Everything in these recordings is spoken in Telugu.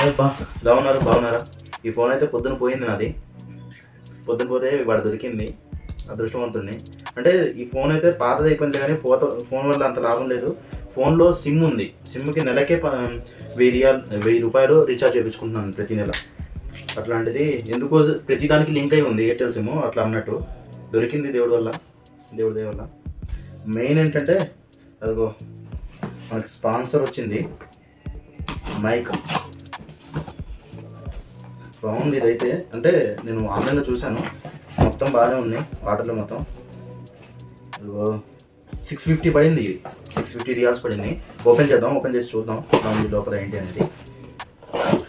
బాగున్నారా? ఈ ఫోన్ అయితే పొద్దున పోయింది నాది. పొద్దున పోతే వాడు దొరికింది, అదృష్టవంతుడిని. అంటే ఈ ఫోన్ అయితే పాతది అయిపోయింది కానీ ఫోన్ వల్ల అంత లాభం లేదు. ఫోన్లో సిమ్ ఉంది, సిమ్కి నెలకే 1000 రూపాయలు రీఛార్జ్ చేయించుకుంటున్నాను ప్రతి నెల. అట్లాంటిది ఎందుకో ప్రతిదానికి లింక్ అయి ఉంది ఎయిర్టెల్ సిమ్, అట్లా అన్నట్టు దొరికింది దేవుడి వల్ల. మెయిన్ ఏంటంటే అదిగో మనకి స్పాన్సర్ వచ్చింది, మైక్ బాగుంది. ఇదైతే అంటే నేను ఆన్లైన్లో చూశాను, మొత్తం బాగానే ఉన్నాయి ఆర్డర్లో మొత్తం. అదిగో 650 పడింది, ఇది 650 రియాల్స్ పడింది. ఓపెన్ చేసి చూద్దాం లోపల ఏంటి అనేది.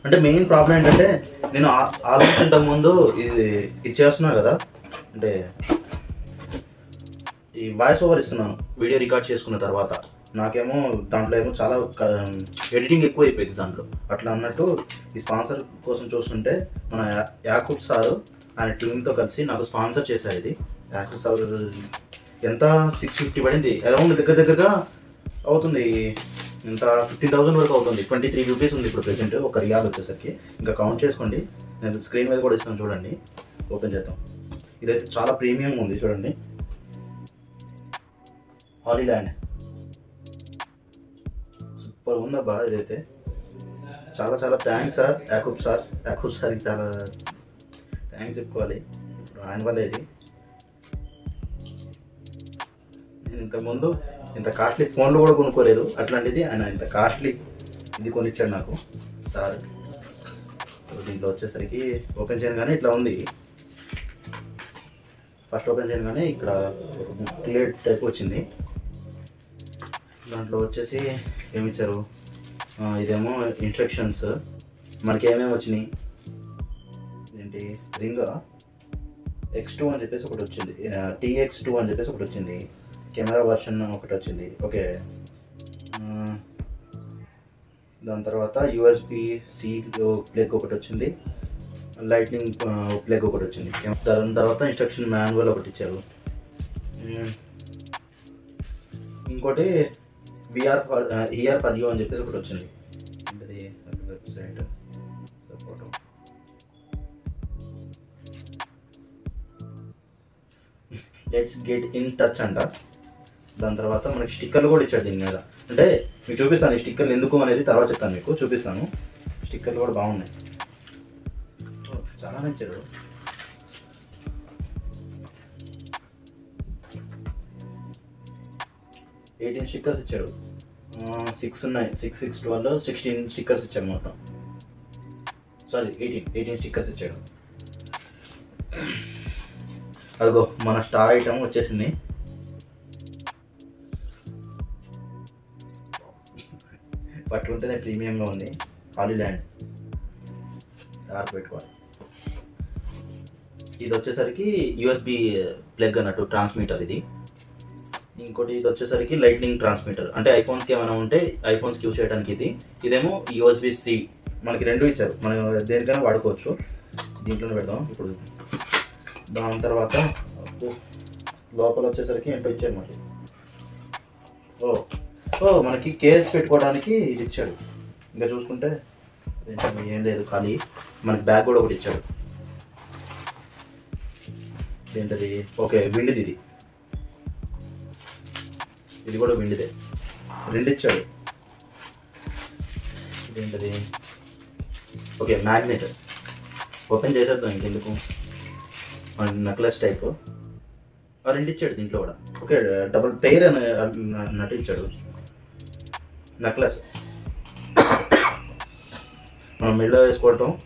అంటే మెయిన్ ప్రాబ్లం ఏంటంటే నేను ఆల్మోస్ట్ ఇంతకుముందు ఇది చేస్తున్నాను కదా, అంటే ఈ వాయిస్ ఓవర్ ఇస్తున్నాను వీడియో రికార్డ్ చేసుకున్న తర్వాత. నాకేమో దాంట్లో ఏమో చాలా ఎడిటింగ్ ఎక్కువ అయిపోయింది దాంట్లో. అట్లా అన్నట్టు ఈ స్పాన్సర్ కోసం చూస్తుంటే మన యాకూబ్ సార్ ఆయన టీంతో కలిసి నాకు స్పాన్సర్ చేశారు. ఇది యాకూబ్ సార్ ఎంత 650 పడింది, అరౌండ్ దగ్గరగా అవుతుంది, ఇంత 15,000 వరకు అవుతుంది. 23 రూపీస్ ఉంది ఇప్పుడు ప్రెజెంట్ ఒక రియాల్ వచ్చేసరికి. ఇంకా కౌంట్ చేసుకోండి, నేను స్క్రీన్ మీద కూడా ఇస్తాను చూడండి. ఓపెన్ చేద్దాం. ఇదైతే చాలా ప్రీమియం ఉంది చూడండి, హాలీల్యాండ్. సూపర్ ఉందబ్బా ఇదైతే. చాలా థ్యాంక్స్ సార్, యాకూబ్ సార్కి చాలా థ్యాంక్స్ చెప్పుకోవాలి. ఇప్పుడు ఆయన వల్ల ఇది. నేను ఇంతకుముందు ఇంత కాస్ట్లీ ఫోన్లు కూడా కొనుక్కోలేదు, అట్లాంటిది ఆయన ఇంత కాస్ట్లీ ఇది కొనిచ్చాడు నాకు సార్. దీంట్లో వచ్చేసరికి ఓపెన్ చేయగానే ఇట్లా ఉంది. ఫస్ట్ ఓపెన్ చేయగానే ఇక్కడ ఒక బుక్లెట్ టైప్ వచ్చింది. దాంట్లో వచ్చేసి ఏమిచ్చారు, ఇదేమో ఇన్స్ట్రక్షన్స్. మనకి ఏమేమి వచ్చినాయి ఏంటి, రింగ్ X2 అని చెప్పేసి ఒకటి వచ్చింది, TX2 అని చెప్పేసి ఒకటి వచ్చింది, కెమెరా వర్షన్ ఒకటి వచ్చింది. ఓకే, దాని తర్వాత USB-C ప్లగ్ ఒకటి వచ్చింది, లైట్నింగ్ ప్లగ్ ఒకటి వచ్చింది. దాని తర్వాత ఇన్స్ట్రక్షన్ మాన్యువల్ ఒకటి ఇచ్చారు. ఇంకోటి హియర్ ఫర్ యూ అని చెప్పేసి ఒకటి వచ్చింది. అంటే website support. Let's get in touch అంట. దాని తర్వాత మనకి స్టిక్కర్లు కూడా ఇచ్చాడు దీని మీద. అంటే మీకు చూపిస్తాను ఈ స్టిక్కర్లు ఎందుకు అనేది తర్వాత చెప్తాను, మీకు చూపిస్తాను. స్టిక్కర్లు కూడా బాగున్నాయి, చాలా నచ్చారు. ఎయిటీన్ స్టిక్కర్స్ ఇచ్చాడు, 6 ఉన్నాయి, 6, 6, 12, 16 స్టిక్కర్స్ ఇచ్చాడు మొత్తం. సారీ 18 స్టిక్కర్స్ ఇచ్చాడు. అదిగో మన స్టార్ ఐటమ్ వచ్చేసింది. పట్టుకుంటేనే ప్రీమియంగా ఉంది, హాలీల్యాండ్ స్టార్ పెట్టుకోవాలి. ఇది వచ్చేసరికి USB ప్లగ్ అన్నట్టు, ట్రాన్స్మిటర్ ఇది. ఇంకోటి ఇది వచ్చేసరికి లైట్నింగ్ ట్రాన్స్మిటర్, అంటే ఐఫోన్స్కి ఏమైనా ఉంటే ఐఫోన్స్కి యూజ్ చేయడానికి ఇది. ఇదేమో USB-C. మనకి రెండు ఇచ్చారు, మనం దేనికైనా వాడుకోవచ్చు. దీంట్లోనే పెడదాం ఇప్పుడు. దాని తర్వాత లోపల వచ్చేసరికి ఏంటో ఇచ్చారు మనకి. మనకి కేస్ పెట్టుకోవడానికి ఇది ఇచ్చాడు. ఇంకా చూసుకుంటే ఏం లేదు, ఖాళీ. మనకి బ్యాగ్ కూడా ఒకటి ఇచ్చాడు. ఏంటది, ఓకే విండిది ఇది కూడా విండిదే, 2 ఇచ్చాడు. ఇదేంటది, ఓకే మ్యాగ్నెట్. ఓపెన్ చేసేద్దాం ఇంకెందుకు, మన నెక్లెస్ టైప్ 2 ఇచ్చాడు దీంట్లో కూడా. ఓకే డబుల్ పెయిర్ అన్నట్టు ఇచ్చాడు నెక్లెస్. మనం మెడలో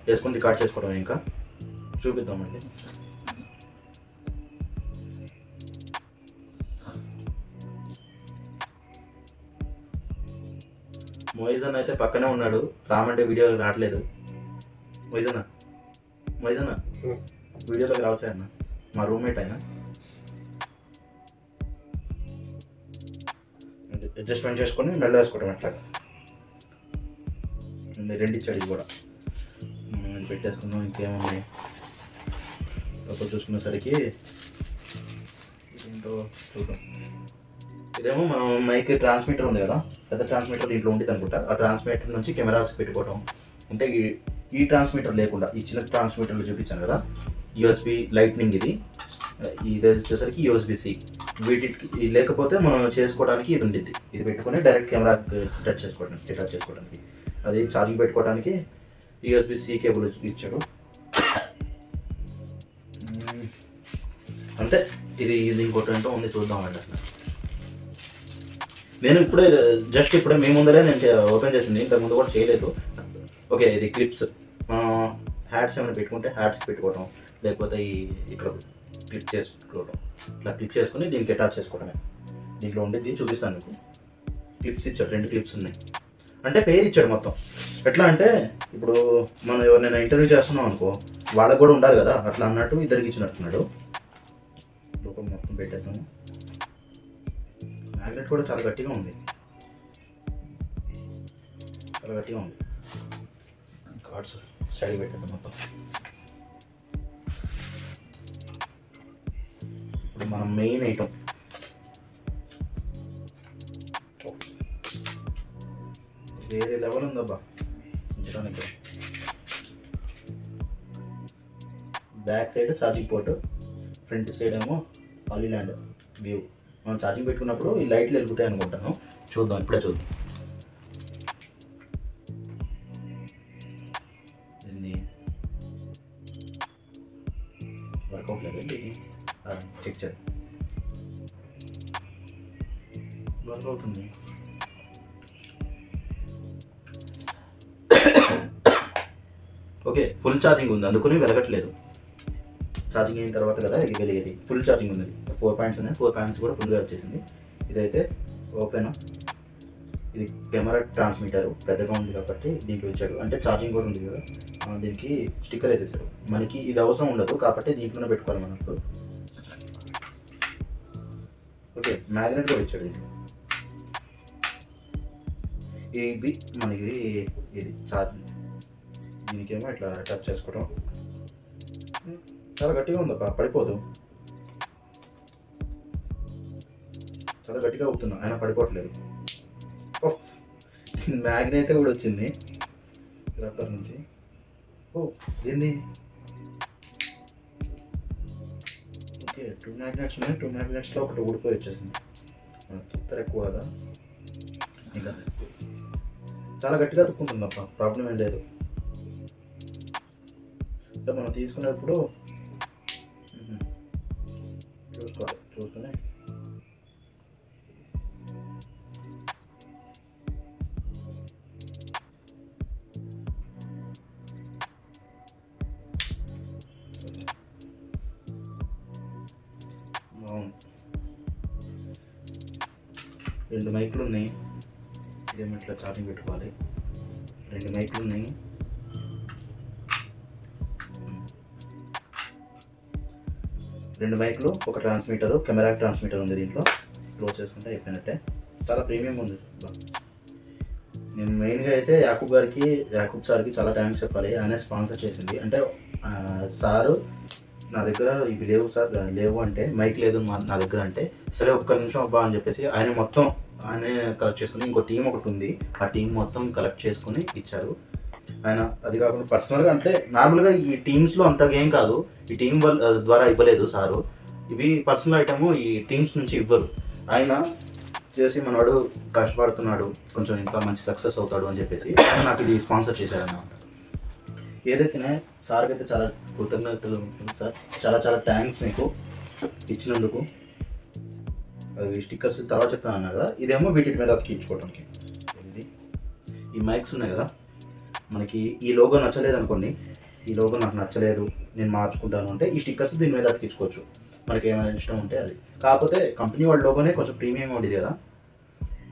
వేసుకొని రికార్డ్ చేసుకోవడం. ఇంకా చూపిద్దామండి. మొయిజన్ అయితే పక్కనే ఉన్నాడు, రామంటే వీడియో రావట్లేదు. మొయిజనా వీడియోలోకి రావచ్చా అన్న, మా రూమ్మేట్ అయినా. అడ్జస్ట్మెంట్ చేసుకొని మెల్ల వేసుకోవడం అట్లా. 2 ఇచ్చాడు ఇది కూడా. పెట్టేసుకుందాం. ఇంకేమున్నాయి లోపల చూసుకునేసరికి ఏంటో చూద్దాం. ఇదేమో మనం మైక్ ట్రాన్స్మిటర్ ఉంది కదా, పెద్ద ట్రాన్స్మిటర్ దీంట్లో ఉండేది అనుకుంటా. ఆ ట్రాన్స్మిటర్ నుంచి కెమెరాస్ పెట్టుకోవడం. అంటే ఈ ట్రాన్స్మిటర్ లేకుండా ఈ చిన్న ట్రాన్స్మిటర్లు చూపించాను కదా, యూఎస్బి లైట్నింగ్ ఇది వచ్చేసరికి యూఎస్బి-C. వీటికి లేకపోతే మనం చేసుకోవడానికి ఇది ఉండిద్ది, ఇది పెట్టుకొని డైరెక్ట్ కెమెరా టచ్ చేసుకోవడానికి అది ఛార్జింగ్ పెట్టుకోవడానికి యూఎస్బి-C కేబుల్ ఇచ్చాడు. అంటే ఇది ఇంకోటి ఏంటో ఉంది, చూద్దామండి. అసలు నేను ఇప్పుడే మీ ముందరే నేను ఓపెన్ చేసింది, ఇంతకుముందు కూడా చేయలేదు. ఓకే, ఇది క్లిప్స్, హ్యాట్స్ ఏమైనా పెట్టుకుంటే హ్యాట్స్ పెట్టుకోవడం, లేకపోతే ఇక్కడ క్లిక్ చేసుకోవడం, ఇట్లా క్లిక్ చేసుకుని దీనికి అటాచ్ చేసుకోవడమే. దీంట్లో ఉండేది చూపిస్తాను మీకు. క్లిప్స్ ఇచ్చాడు, 2 క్లిప్స్ ఉన్నాయి. అంటే పేరు ఇచ్చాడు మొత్తం. ఎట్లా అంటే ఇప్పుడు మనం ఎవరినైనా ఇంటర్వ్యూ చేస్తున్నాం అనుకో, వాళ్ళకి కూడా ఉండాలి కదా, అట్లా అన్నట్టు ఇద్దరికి ఇచ్చినట్టున్నాడు. లోపల మొత్తం పెట్టేద్దాము. మ్యాగ్నెట్ కూడా చాలా గట్టిగా ఉంది, కార్డ్స్ సైడ్ పెట్టేద్దాం మొత్తం. ఇప్పుడు మన మెయిన్ ఐటమ్ వేరే లెవెల్ ఉందబ్బా ఉంచడానికి. Back side charging port, front side ఏమో హాలీల్యాండ్ వ్యూ. మనం ఛార్జింగ్ పెట్టుకున్నప్పుడు ఈ లైట్లు వెలుగుతాయి అనుకుంటాను. చూద్దాం, ఇప్పుడే చూద్దాం. దీన్ని వర్కౌట్ లేదండి, చెక్ చేద్దాం. వర్క్ అవుతుంది. ఓకే, ఫుల్ ఛార్జింగ్ ఉంది, అందుకని వెలగట్లేదు. ఛార్జింగ్ అయిన తర్వాత కదా ఇది వెలిగేది. ఫుల్ ఛార్జింగ్ ఉంది, 4 పాయింట్స్ ఉన్నాయి, 4 పాయింట్స్ కూడా ఫుల్గా వచ్చేసింది. ఇదైతే ఓపెన్. ఇది కెమెరా ట్రాన్స్మిటర్ పెద్దగా ఉంది కాబట్టి దీంట్లో ఇచ్చాడు. అంటే ఛార్జింగ్ కూడా ఉంది కదా, దీనికి స్టిక్కర్ వేసేసాడు. మనకి ఇది అవసరం ఉండదు కాబట్టి దీంట్లోనే పెట్టుకోవాలి మనకు. ఓకే, మ్యాగ్నెట్ కూడా ఇచ్చాడు దీంట్లో. ఇది మనకి ఇది ఛార్జింగ్, దీనికేమో ఇట్లా టచ్ చేసుకోవడం. చాలా గట్టిగా ఉందబ్బా, పడిపోదు. చాలా గట్టిగా అవుతున్నా, ఆయన పడిపోవట్లేదు. ఓ, మ్యాగ్నెట్ కూడా వచ్చింది రబ్బర్ నుంచి. ఓ, దీన్ని ఓకే 2 మ్యాగ్నెట్స్ ఉన్నాయి. 2 మ్యాగ్నెట్స్లో ఒకటి ఊడిపోయి వచ్చేసింది. ఉత్తర ఎక్కువ కదా, ఇంకా చాలా గట్టిగా తుక్కుంటుందప్ప, ప్రాబ్లం ఏం లేదు. అంటే మనం తీసుకునేటప్పుడు చూసుకుని బాగుంది. 2 మైకులు ఉన్నాయి. ఇదేమో ఇట్లా ఛార్జింగ్ పెట్టుకోవాలి. 2 మైకులు ఉన్నాయి. రెండు మైకులు, ఒక ట్రాన్స్మిటర్, కెమెరా ట్రాన్స్మిటర్ ఉంది దీంట్లో. క్లోజ్ చేసుకుంటే అయిపోయినట్టే. చాలా ప్రీమియం ఉంది. నేను మెయిన్గా అయితే యాకూబ్ సార్కి చాలా థ్యాంక్స్ చెప్పాలి. ఆయన స్పాన్సర్ చేసింది. అంటే సారు నా దగ్గర ఇవి లేవు సార్, లేవు అంటే మైక్ లేదు నా దగ్గర అంటే, సరే ఒక్క నిమిషం అబ్బా అని చెప్పేసి ఆయనే కలెక్ట్ చేసుకుని, ఇంకో టీం ఒకటి ఉంది, ఆ టీం మొత్తం కలెక్ట్ చేసుకుని ఇచ్చారు ఆయన. అది కాకుండా పర్సనల్గా అంటే నార్మల్గా ఈ టీమ్స్లో అంతగా ఏం కాదు, ఈ టీం ద్వారా ఇవ్వలేదు సారు. ఇవి పర్సనల్ ఐటము ఈ టీమ్స్ నుంచి ఇవ్వరు. ఆయన చేసి మనవాడు కష్టపడుతున్నాడు, కొంచెం ఇంకా మంచి సక్సెస్ అవుతాడు అని చెప్పేసి ఆయన నాకు ఇది స్పాన్సర్ చేశారన్నమాట. ఏదైతేనే సార్కి అయితే చాలా కృతజ్ఞతలు సార్. చాలా చాలా థ్యాంక్స్ మీకు ఇచ్చినందుకు. అది స్టిక్కర్స్ తర్వాత చెప్తాను అన్నారు కదా, ఇదేమో వీటి మీద అతికించుకోవడానికి. ఇది ఈ మైక్స్ ఉన్నాయి కదా, మనకి ఈ లోగో నచ్చలేదు అనుకోండి, ఈ లోగో నాకు నచ్చలేదు నేను మార్చుకుంటాను అంటే ఈ స్టిక్కర్స్ దీని మీద అతికించుకోవచ్చు, మనకి ఏమైనా ఇష్టం ఉంటే అది. కాకపోతే కంపెనీ వాళ్ళ లోగోనే కొంచెం ప్రీమియం ఉండేది కదా.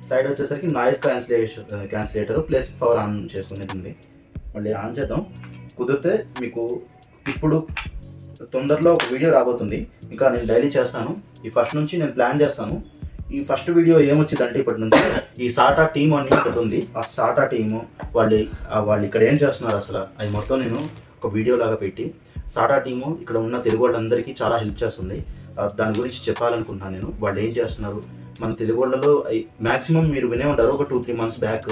సైడ్ వచ్చేసరికి నాయిస్ క్యాన్సిలేటర్ ప్లస్ పవర్ ఆన్ చేసుకునేది ఉంది. మళ్ళీ ఆన్ చేద్దాం. కుదిరితే మీకు ఇప్పుడు తొందరలో ఒక వీడియో రాబోతుంది, ఇంకా నేను డైలీ చేస్తాను. ఈ ఫస్ట్ నుంచి నేను ప్లాన్ చేస్తాను. ఈ ఫస్ట్ వీడియో ఏమొచ్చిందంటే ఇప్పటి నుంచి ఈ సాటా టీమ్ అని ఒకటి ఉంది, ఆ సాటా టీము వాళ్ళు ఇక్కడ ఏం చేస్తున్నారు అసలు అది మొత్తం నేను ఒక వీడియో లాగా పెట్టి, సాటా టీము ఇక్కడ ఉన్న తెలుగు వాళ్ళందరికీ చాలా హెల్ప్ చేస్తుంది. దాని గురించి చెప్పాలనుకుంటున్నాను నేను. వాళ్ళు ఏం చేస్తున్నారు మన తెలుగు వాళ్ళలో మ్యాక్సిమం మీరు వినే ఉంటారు. ఒక 2-3 months బ్యాక్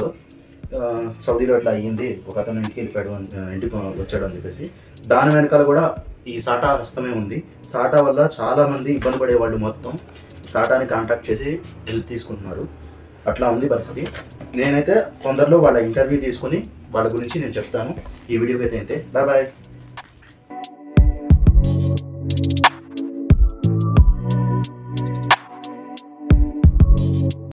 సౌదీలో ఇట్లా అయ్యింది, ఒక అతను ఇంటికి వెళ్ళిపోయాడు ఇంటికి వచ్చాడు అని చెప్పేసి దాని వెనకాల కూడా ఈ సాటా హస్తమే ఉంది. సాటా వల్ల చాలామంది ఇబ్బంది పడేవాళ్ళు మొత్తం సాటాని కాంటాక్ట్ చేసి హెల్ప్ తీసుకుంటున్నారు. అట్లా ఉంది పరిస్థితి. నేనైతే తొందరలో వాళ్ళ ఇంటర్వ్యూ తీసుకుని వాళ్ళ గురించి నేను చెప్తాను. ఈ వీడియోకి అయితే బాయ్ బాయ్.